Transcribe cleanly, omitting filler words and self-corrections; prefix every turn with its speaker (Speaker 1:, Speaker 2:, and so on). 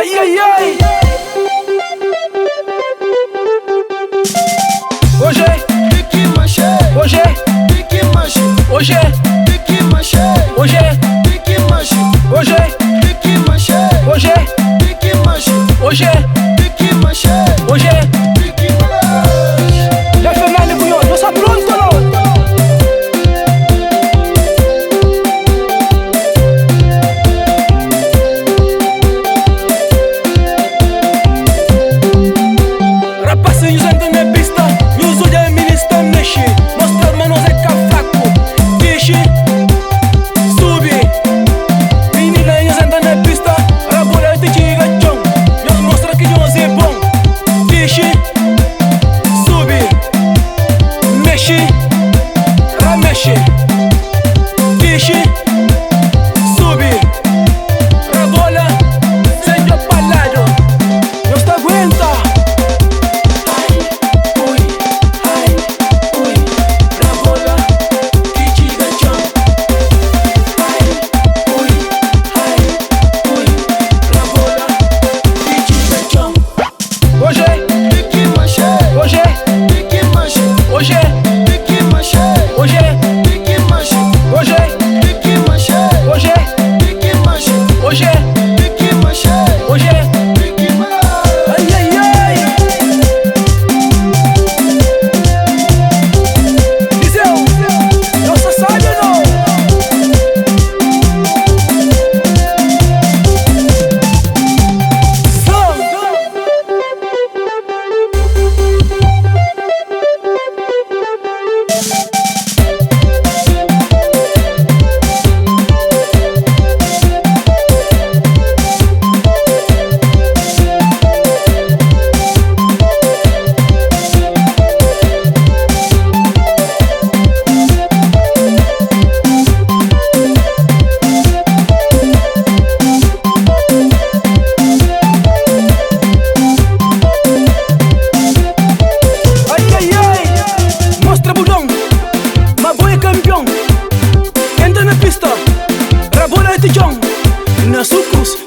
Speaker 1: Ay, ay, ay. Hoje,
Speaker 2: Pique manche,
Speaker 1: hoje,
Speaker 2: pique manche,
Speaker 1: hoje,
Speaker 2: pique manche,
Speaker 1: hoje,
Speaker 2: pique manche,
Speaker 1: hoje,
Speaker 2: pique manche,
Speaker 1: hoje,
Speaker 2: pique manche,
Speaker 1: hoje,
Speaker 2: pique manche,
Speaker 1: hoje.
Speaker 2: pique manche.
Speaker 1: Le Fernando Buñol, ¿no está pronto, no? Rapazinhos andam na pista, e os olhos ministram mexe. Mostra as manos é cavaco, deixe, sube. Meninas andam na pista, rabola de gigachão. Nós mostra que nós é bom. Deixe, sube, mexe, ramexe. Deixe, sube, rabola, seja palado. Nós tá aguenta. Hoje,
Speaker 2: Pique manche,
Speaker 1: hoje,
Speaker 2: pique manche,
Speaker 1: hoje,
Speaker 2: pique manche,
Speaker 1: hoje,
Speaker 2: pique manche,
Speaker 1: hoje,
Speaker 2: pique manche,
Speaker 1: hoje,
Speaker 2: pique manche,
Speaker 1: hoje,
Speaker 2: pique manche,
Speaker 1: hoje.
Speaker 2: pique manche.
Speaker 1: Ay, ay, ay. Viseu, não se sabe não. Ay, ay, ay. Mostra budão, Maboy é campeão. Entra na pista, rabola é tijão. Na sucos,